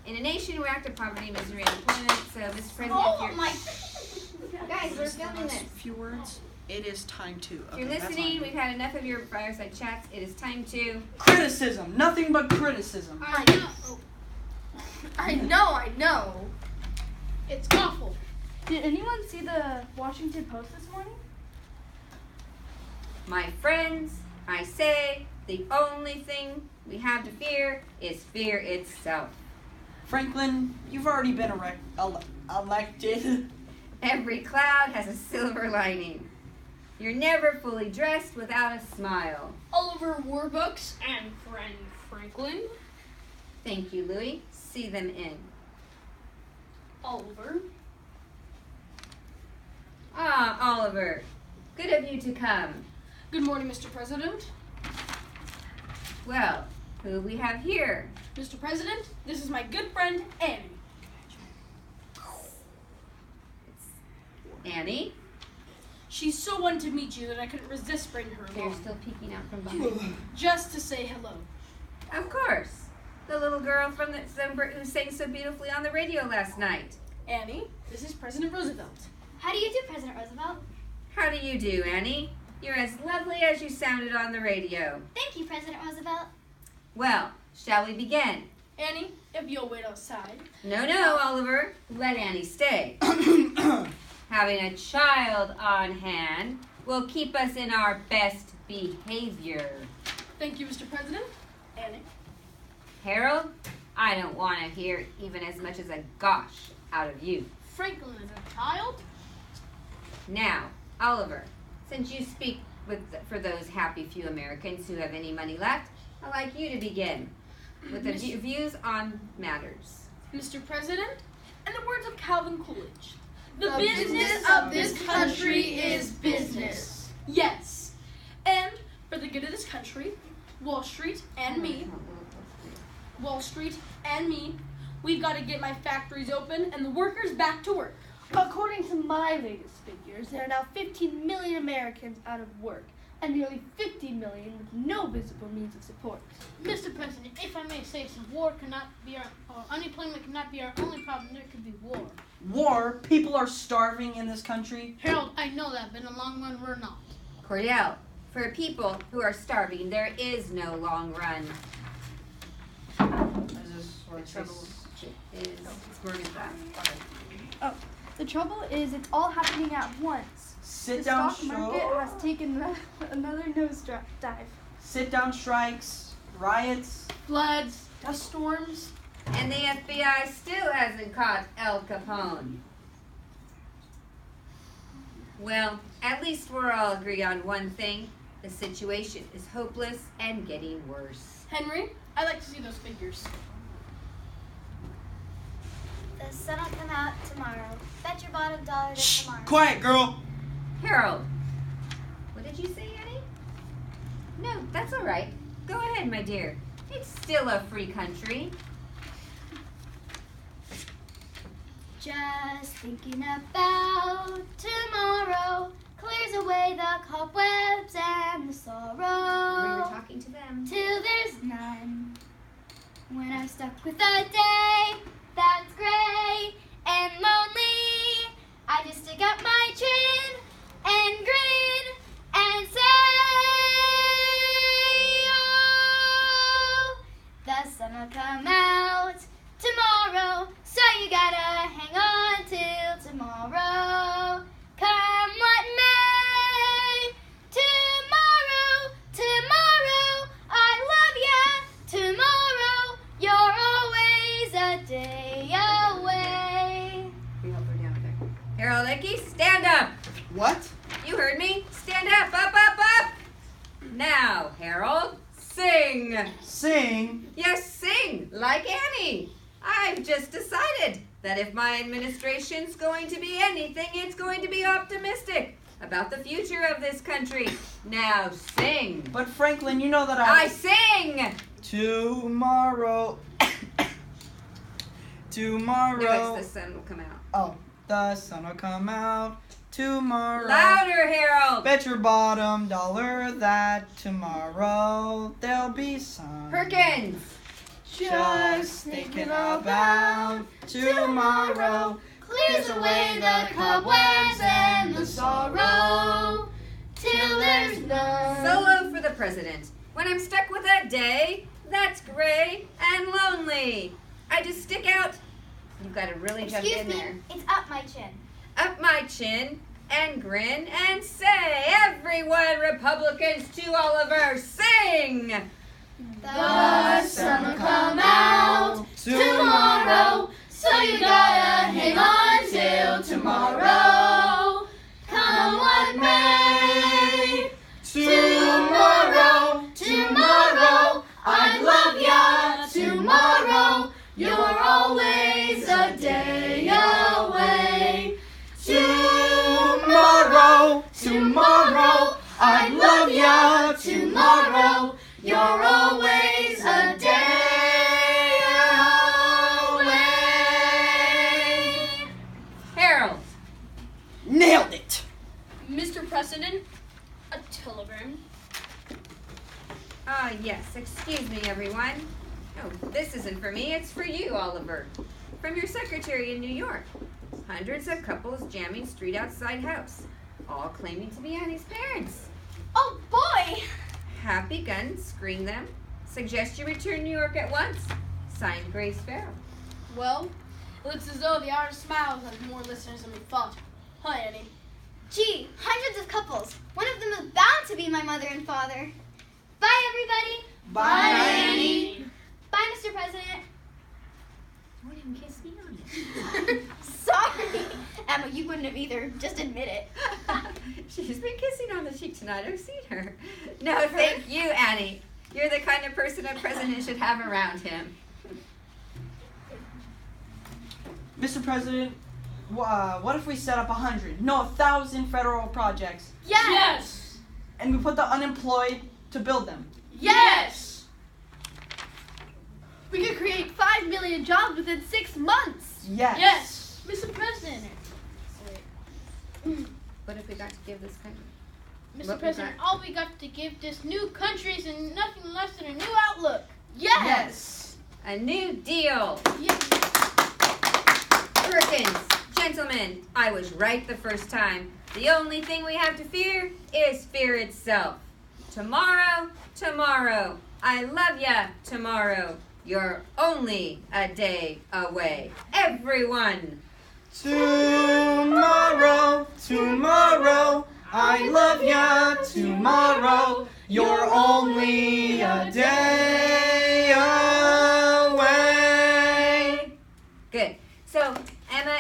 in a nation where active poverty, misery, and unemployment. So, Mr. President, guys, we're filming this. Few words. It is time to. If you're listening, we've had enough of your fireside chats. It is time to criticism. Nothing but criticism. I know. It's awful. Did anyone see the Washington Post this morning? my friends. I say the only thing we have to fear is fear itself. Franklin, you've already been elected. Every cloud has a silver lining. You're never fully dressed without a smile. Oliver Warbucks and friend Franklin. Thank you, Louis. See them in. Oliver. Ah, Oliver. Good of you to come. Good morning, Mr. President. Well, who we have here? Mr. President, this is my good friend, Annie. Annie? She so wanted to meet you that I couldn't resist bringing her They're along. still peeking out from behind. Just to say hello. Of course. The little girl from who sang so beautifully on the radio last night. Annie, this is President Roosevelt. How do you do, President Roosevelt? How do you do, Annie? You're as lovely as you sounded on the radio. Thank you, President Roosevelt. Well, shall we begin? Annie, if you'll wait outside. No, Oliver. Let Annie stay. Having a child on hand will keep us in our best behavior. Thank you, Mr. President. Annie. Harold, I don't want to hear even as much as a gosh out of you. Franklin is a child. Now, Oliver, since you speak for those happy few Americans who have any money left, I'd like you to begin with the views on matters. Mr. President, in the words of Calvin Coolidge, the business of this country is business. Yes. And for the good of this country, Wall Street and me, we've got to get my factories open and the workers back to work. According to my latest figures, there are now 15 million Americans out of work and nearly 50 million with no visible means of support. Mr. President, if I may say so, unemployment cannot be our only problem. There could be war. War? People are starving in this country. Harold, I know that, but in the long run, we're not. Cordell, for people who are starving, there is no long run. The trouble is it's all happening at once. Sit the down stock market has taken another nosedive. Sit-down strikes, riots, floods, dust storms. And the FBI still hasn't caught Al Capone. Well, at least we're all agree on one thing. The situation is hopeless and getting worse. Henry, I'd like to see those figures. The sun will come out tomorrow. Bet your bottom dollar that tomorrow. Quiet, girl. Harold, what did you say, Annie? No, that's all right. Go ahead, my dear. It's still a free country. Just thinking about tomorrow clears away the cobwebs and the sorrow. We were talking to them. Till there's none. When I'm stuck with a day that's gray and lonely, I just stick up my chin and grin and say, oh, the sun will come out tomorrow, so you gotta hang on till tomorrow. Come what may, tomorrow, I love ya. Tomorrow, you're always a day away. We hope we're down there. Harold Icky, stand up. What? You heard me. Stand up, up. Now, Harold, sing. Sing? Yes, sing, like Annie. I've just decided that if my administration's going to be anything, it's going to be optimistic about the future of this country. Now sing. But Franklin, you know that I sing. Tomorrow. No, it's the sun will come out. Oh, the sun will come out tomorrow. Louder, Harold. Bet your bottom dollar that tomorrow there'll be sun. Perkins. Just thinking about tomorrow. Clears away the cobwebs and the sorrow till there's none. Solo for the president. When I'm stuck with that day that's gray and lonely, I just stick out. You've got to really jump Excuse in me, there. it's up my chin. Up my chin and grin and say, everyone, Republicans to Oliver, sing! The sun will come out tomorrow, so you gotta hang on till tomorrow. Come what may. Tomorrow, Tomorrow, I love ya. Tomorrow, you're always a day away. tomorrow, tomorrow, I love ya. Tomorrow, you're always a day away. Harold. Nailed it. Mr. President, a telegram. Ah, yes, excuse me, everyone. Oh, this isn't for me, it's for you, Oliver. From your secretary in New York. Hundreds of couples jamming street outside house, all claiming to be Annie's parents. Oh boy! Have begun screen them. Suggest you return New York at once. Signed, Grace Farrell. Well, it looks as though the Art of Smiles has more listeners than we thought. Hi, Annie. Gee, hundreds of couples. One of them is bound to be my mother and father. Bye, everybody. Bye, Annie. Bye, Mr. President. Don't even kiss me on it. Sorry. Emma, you wouldn't have either. Just admit it. She's been kissing on the cheek tonight. I've seen her. No, thank you, Annie. You're the kind of person a president should have around him. Mr. President, what if we set up 100, no, 1,000 federal projects, Yes! and we put the unemployed to build them? Yes! We could create 5 million jobs within 6 months. Yes. Yes! Mr. President. What if we got to give this country? Mr. What we President, got? all we got to give this new country is nothing less than a new outlook. Yes. A new deal. Yes. Perkins, gentlemen, I was right the first time. The only thing we have to fear is fear itself. Tomorrow, tomorrow, I love ya, tomorrow. You're only a day away. Everyone. Tomorrow, tomorrow, I love ya. Tomorrow, you're only a day away. Good. So, Emma